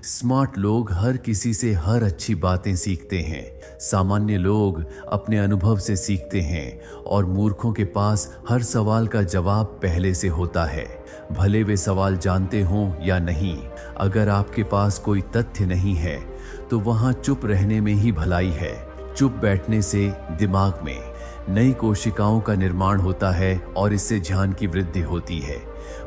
Smart लोग हर किसी से हर अच्छी बातें सीखते हैं, सामान्य लोग अपने अनुभव से सीखते हैं और मूर्खों के पास हर सवाल का जवाब पहले से होता है, भले वे सवाल जानते हों या नहीं। अगर आपके पास कोई तथ्य नहीं है तो वहां चुप रहने में ही भलाई है। चुप बैठने से दिमाग में नई कोशिकाओं का निर्माण होता है और इससे ध्यान की वृद्धि होती है।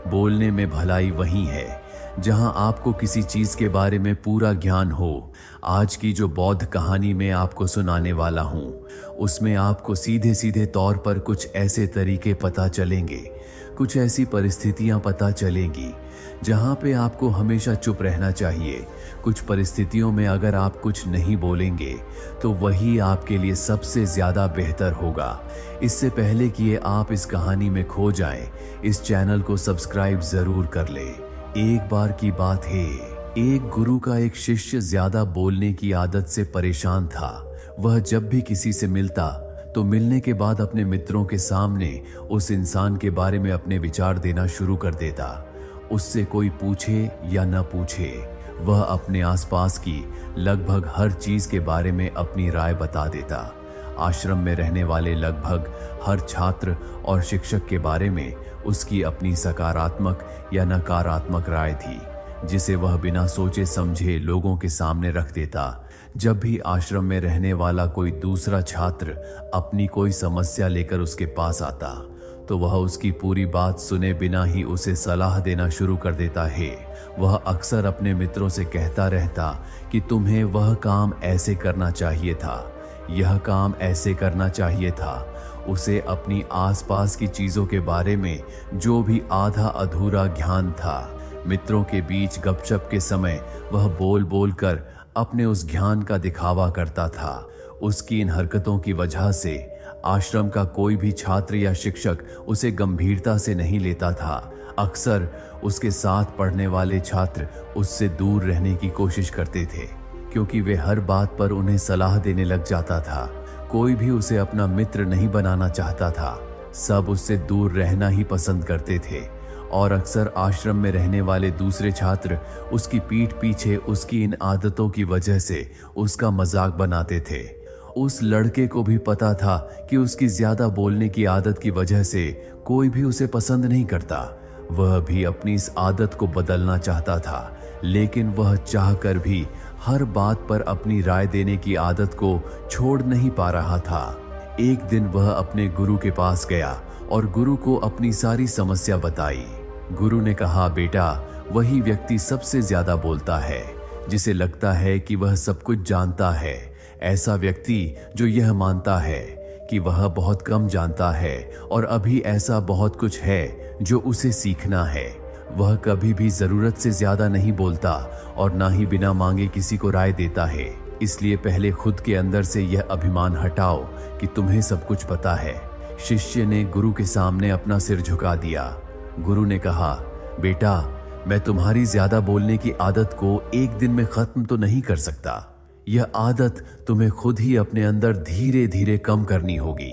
बोलने में भलाई वही है जहां आपको किसी चीज के बारे में पूरा ज्ञान हो। आज की जो बौद्ध कहानी मैं आपको सुनाने वाला हूं, उसमें आपको सीधे सीधे तौर पर कुछ ऐसे तरीके पता चलेंगे, कुछ ऐसी परिस्थितियां पता चलेंगी जहां पे आपको हमेशा चुप रहना चाहिए। कुछ परिस्थितियों में अगर आप कुछ नहीं बोलेंगे तो वही आपके लिए सबसे ज्यादा बेहतर होगा। इससे पहले कि ये आप इस कहानी में खो जाएं, इस चैनल को सब्सक्राइब जरूर कर ले। एक बार की बात है, एक गुरु का एक शिष्य ज्यादा बोलने की आदत से परेशान था। वह जब भी किसी से मिलता तो मिलने के बाद अपने मित्रों के सामने उस इंसान के बारे में अपने विचार देना शुरू कर देता। उससे कोई पूछे या न पूछे, वह अपने आसपास की लगभग हर चीज के बारे में अपनी राय बता देता। आश्रम में रहने वाले लगभग हर छात्र और शिक्षक के बारे में उसकी अपनी सकारात्मक या नकारात्मक राय थी, जिसे वह बिना सोचे समझे लोगों के सामने रख देता। जब भी आश्रम में रहने वाला कोई दूसरा छात्र अपनी कोई समस्या लेकर उसके पास आता तो वह उसकी पूरी बात सुने बिना ही उसे सलाह देना शुरू कर देता है। वह अक्सर अपने मित्रों से कहता रहता कि तुम्हें वह काम ऐसे करना चाहिए था, यह काम ऐसे करना चाहिए था। उसे अपनी आसपास की चीजों के बारे में जो भी आधा अधूरा ज्ञान था, मित्रों के बीच गपशप के समय वह बोल बोल कर अपने उस ज्ञान का दिखावा करता था। उसकी इन हरकतों की वजह से आश्रम का कोई भी छात्र या शिक्षक उसे गंभीरता से नहीं लेता था। अक्सर उसके साथ पढ़ने वाले छात्र उससे दूर रहने की कोशिश करते थे, क्योंकि वे हर बात पर उन्हें सलाह देने लग जाता था। कोई भी उसे अपना मित्र नहीं बनाना चाहता था, सब उससे दूर रहना ही पसंद करते थे। और अक्सर आश्रम में रहने वाले दूसरे छात्र उसकी पीठ पीछे उसकी इन आदतों की वजह से उसका मजाक बनाते थे। उस लड़के को भी पता था कि उसकी ज्यादा बोलने की आदत की वजह से कोई भी उसे पसंद नहीं करता। वह भी अपनी इस आदत को बदलना चाहता था, लेकिन वह चाहकर भी हर बात पर अपनी राय देने की आदत को छोड़ नहीं पा रहा था। एक दिन वह अपने गुरु के पास गया और गुरु को अपनी सारी समस्या बताई। गुरु ने कहा, बेटा, वही व्यक्ति सबसे ज्यादा बोलता है जिसे लगता है कि वह सब कुछ जानता है। ऐसा व्यक्ति जो यह मानता है कि वह बहुत कम जानता है और अभी ऐसा बहुत कुछ है जो उसे सीखना है। वह कभी भी जरूरत से ज्यादा नहीं बोलता और ना ही बिना मांगे किसी को राय देता है। इसलिए पहले खुद के अंदर से यह अभिमान हटाओ कि तुम्हें सब कुछ पता है। शिष्य ने गुरु के सामने अपना सिर झुका दिया। गुरु ने कहा, बेटा, मैं तुम्हारी ज्यादा बोलने की आदत को एक दिन में खत्म तो नहीं कर सकता। यह आदत तुम्हें खुद ही अपने अंदर धीरे धीरे कम करनी होगी।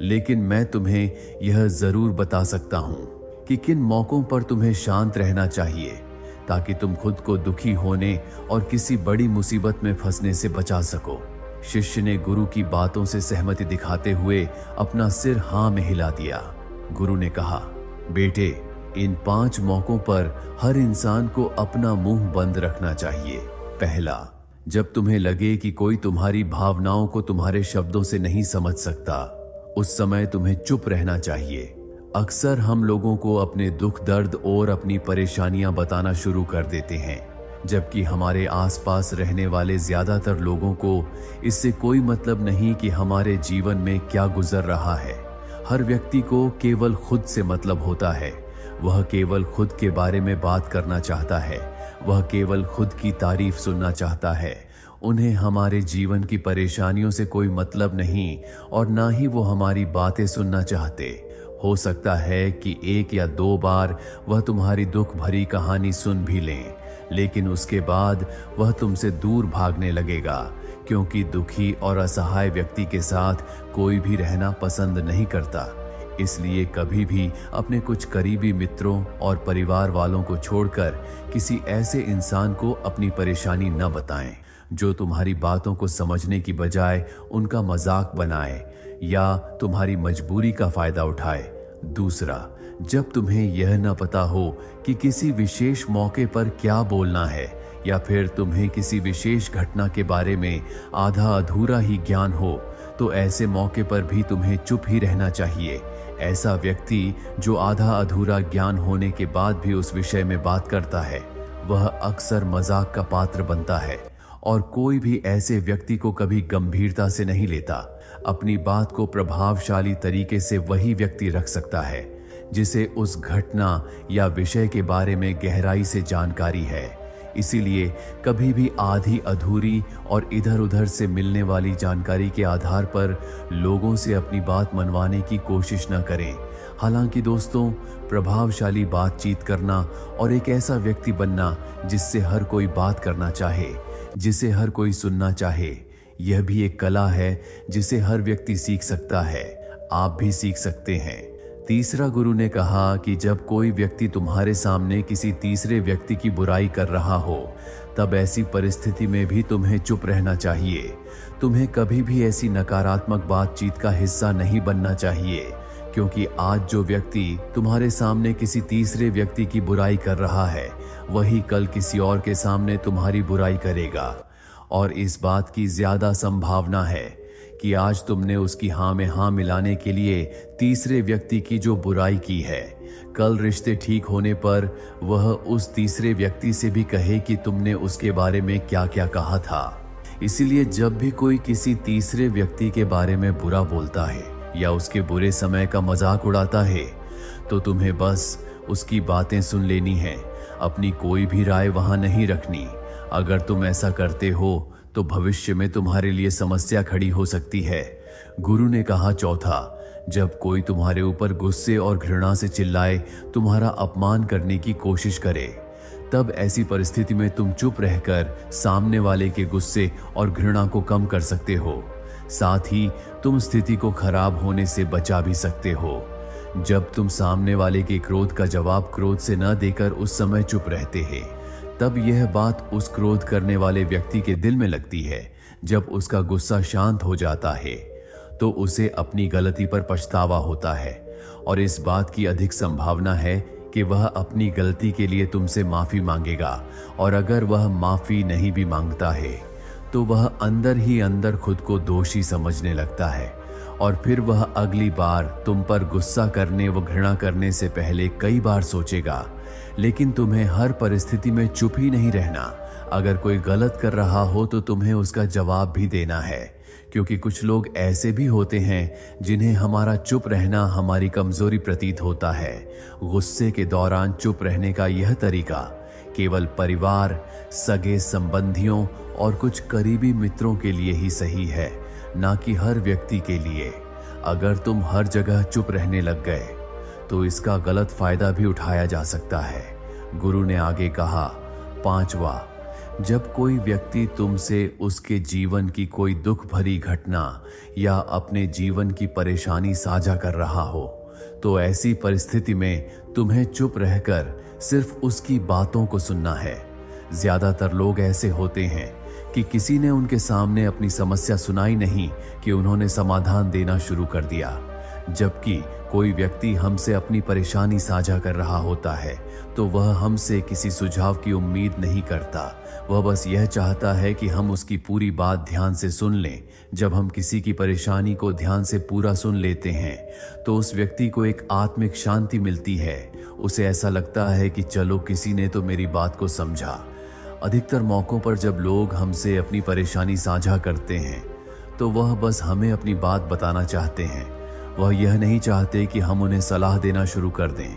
लेकिन मैं तुम्हें यह जरूर बता सकता हूं कि किन मौकों पर तुम्हें शांत रहना चाहिए, ताकि तुम खुद को दुखी होने और किसी बड़ी मुसीबत में फंसने से बचा सको। शिष्य ने गुरु की बातों से सहमति दिखाते हुए अपना सिर हाँ में हिला दिया। गुरु ने कहा, बेटे, इन 5 मौकों पर हर इंसान को अपना मुंह बंद रखना चाहिए। पहला, जब तुम्हें लगे कि कोई तुम्हारी भावनाओं को तुम्हारे शब्दों से नहीं समझ सकता, उस समय तुम्हें चुप रहना चाहिए। अक्सर हम लोगों को अपने दुख दर्द और अपनी परेशानियां बताना शुरू कर देते हैं, जबकि हमारे आसपास रहने वाले ज्यादातर लोगों को इससे कोई मतलब नहीं कि हमारे जीवन में क्या गुजर रहा है। हर व्यक्ति को केवल खुद से मतलब होता है। वह केवल खुद के बारे में बात करना चाहता है। वह केवल खुद की तारीफ सुनना चाहता है। उन्हें हमारे जीवन की परेशानियों से कोई मतलब नहीं और ना ही वो हमारी बातें सुनना चाहते। हो सकता है कि 1 या 2 बार वह तुम्हारी दुख भरी कहानी सुन भी लें, लेकिन उसके बाद वह तुमसे दूर भागने लगेगा, क्योंकि दुखी और असहाय व्यक्ति के साथ कोई भी रहना पसंद नहीं करता। इसलिए कभी भी अपने कुछ करीबी मित्रों और परिवार वालों को छोड़कर किसी ऐसे इंसान को अपनी परेशानी न बताएं जो तुम्हारी बातों को समझने की बजाय उनका मजाक बनाए या तुम्हारी मजबूरी का फायदा उठाए। दूसरा, जब तुम्हें यह न पता हो कि किसी विशेष मौके पर क्या बोलना है या फिर तुम्हें किसी विशेष घटना के बारे में आधा अधूरा ही ज्ञान हो, तो ऐसे मौके पर भी तुम्हें चुप ही रहना चाहिए। ऐसा व्यक्ति जो आधा अधूरा ज्ञान होने के बाद भी उस विषय में बात करता है, वह अक्सर मजाक का पात्र बनता है और कोई भी ऐसे व्यक्ति को कभी गंभीरता से नहीं लेता। अपनी बात को प्रभावशाली तरीके से वही व्यक्ति रख सकता है जिसे उस घटना या विषय के बारे में गहराई से जानकारी है। इसीलिए कभी भी आधी अधूरी और इधर उधर से मिलने वाली जानकारी के आधार पर लोगों से अपनी बात मनवाने की कोशिश न करें। हालांकि दोस्तों, प्रभावशाली बातचीत करना और एक ऐसा व्यक्ति बनना जिससे हर कोई बात करना चाहे, जिसे हर कोई सुनना चाहे, यह भी एक कला है जिसे हर व्यक्ति सीख सकता है। आप भी सीख सकते हैं। तीसरा, गुरु ने कहा कि जब कोई व्यक्ति तुम्हारे सामने किसी तीसरे व्यक्ति की बुराई कर रहा हो, तब ऐसी परिस्थिति में भी तुम्हें चुप रहना चाहिए। तुम्हें कभी भी ऐसी नकारात्मक बातचीत का हिस्सा नहीं बनना चाहिए, क्योंकि आज जो व्यक्ति तुम्हारे सामने किसी तीसरे व्यक्ति की बुराई कर रहा है, वही कल किसी और के सामने तुम्हारी बुराई करेगा। और इस बात की ज्यादा संभावना है कि आज तुमने उसकी हाँ में हाँ मिलाने के लिए तीसरे व्यक्ति की जो बुराई की है, कल रिश्ते ठीक होने पर वह उस तीसरे व्यक्ति से भी कहे कि तुमने उसके बारे में क्या क्या कहा था। इसीलिए जब भी कोई किसी तीसरे व्यक्ति के बारे में बुरा बोलता है या उसके बुरे समय का मजाक उड़ाता है, तो तुम्हें बस उसकी बातें सुन लेनी है, अपनी कोई भी राय वहां नहीं रखनी। अगर तुम ऐसा करते हो तो भविष्य में तुम्हारे लिए समस्या खड़ी हो सकती है। गुरु ने कहा चौथा, जब कोई तुम्हारे ऊपर गुस्से और घृणा से चिल्लाए, तुम्हारा अपमान करने की कोशिश करे, तब ऐसी परिस्थिति में तुम चुप रहकर सामने वाले के गुस्से और घृणा को कम कर सकते हो। साथ ही तुम स्थिति को खराब होने से बचा भी सकते हो। जब तुम सामने वाले के क्रोध का जवाब क्रोध से न देकर उस समय चुप रहते हैं, तब यह बात उस क्रोध करने वाले व्यक्ति के दिल में लगती है। जब उसका गुस्सा शांत हो जाता है तो उसे अपनी गलती पर पछतावा होता है और इस बात की अधिक संभावना है कि वह अपनी गलती के लिए तुमसे माफी मांगेगा। और अगर वह माफी नहीं भी मांगता है तो वह अंदर ही अंदर खुद को दोषी समझने लगता है और फिर वह अगली बार तुम पर गुस्सा करने व घृणा करने से पहले कई बार सोचेगा। लेकिन तुम्हें हर परिस्थिति में चुप ही नहीं रहना। अगर कोई गलत कर रहा हो तो तुम्हें उसका जवाब भी देना है, क्योंकि कुछ लोग ऐसे भी होते हैं जिन्हें हमारा चुप रहना हमारी कमजोरी प्रतीत होता है। गुस्से के दौरान चुप रहने का यह तरीका केवल परिवार, सगे संबंधियों और कुछ करीबी मित्रों के लिए ही सही है, ना कि हर व्यक्ति के लिए। अगर तुम हर जगह चुप रहने लग गए तो इसका गलत फायदा भी उठाया जा सकता है। गुरु ने आगे कहा पांचवा, जब कोई व्यक्ति तुमसे उसके जीवन की कोई दुख भरी घटना या अपने जीवन की परेशानी साझा कर रहा हो, तो ऐसी परिस्थिति में तुम्हें चुप रहकर सिर्फ उसकी बातों को सुनना है। ज्यादातर लोग ऐसे होते हैं कि किसी ने उनके सामने अपनी समस्या सुनाई नहीं कि उन्होंने समाधान देना शुरू कर दिया। जबकि कोई व्यक्ति हमसे अपनी परेशानी साझा कर रहा होता है तो वह हमसे किसी सुझाव की उम्मीद नहीं करता। वह बस यह चाहता है कि हम उसकी पूरी बात ध्यान से सुन लें। जब हम किसी की परेशानी को ध्यान से पूरा सुन लेते हैं तो उस व्यक्ति को एक आत्मिक शांति मिलती है। उसे ऐसा लगता है कि चलो किसी ने तो मेरी बात को समझा। अधिकतर मौकों पर जब लोग हमसे अपनी परेशानी साझा करते हैं तो वह बस हमें अपनी बात बताना चाहते हैं। वह यह नहीं चाहते कि हम उन्हें सलाह देना शुरू कर दें,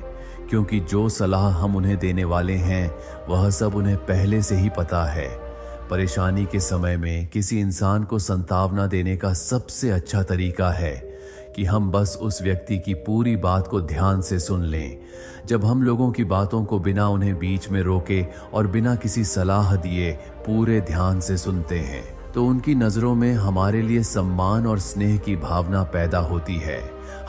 क्योंकि जो सलाह हम उन्हें देने वाले हैं वह सब उन्हें पहले से ही पता है। परेशानी के समय में किसी इंसान को सांत्वना देने का सबसे अच्छा तरीका है कि हम बस उस व्यक्ति की पूरी बात को ध्यान से सुन लें। जब हम लोगों की बातों को बिना उन्हें बीच में रोके और बिना किसी सलाह दिए पूरे ध्यान से सुनते हैं तो उनकी नजरों में हमारे लिए सम्मान और स्नेह की भावना पैदा होती है।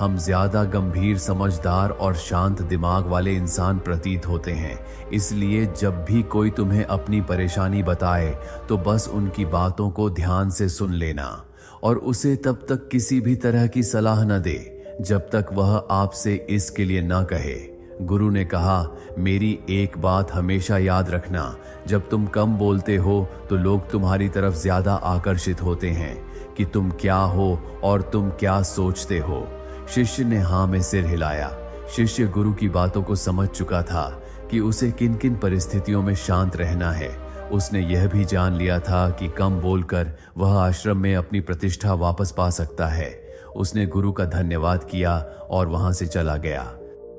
हम ज्यादा गंभीर, समझदार और शांत दिमाग वाले इंसान प्रतीत होते हैं। इसलिए जब भी कोई तुम्हें अपनी परेशानी बताए तो बस उनकी बातों को ध्यान से सुन लेना और उसे तब तक किसी भी तरह की सलाह न दे जब तक वह आपसे इसके लिए न कहे। गुरु ने कहा, मेरी एक बात हमेशा याद रखना, जब तुम कम बोलते हो तो लोग तुम्हारी तरफ ज्यादा आकर्षित होते हैं कि तुम क्या हो और तुम क्या सोचते हो। शिष्य ने हाँ में सिर हिलाया। शिष्य गुरु की बातों को समझ चुका था कि उसे किन किन परिस्थितियों में शांत रहना है। उसने यह भी जान लिया था कि कम बोलकर वह आश्रम में अपनी प्रतिष्ठा वापस पा सकता है। उसने गुरु का धन्यवाद किया और वहां से चला गया।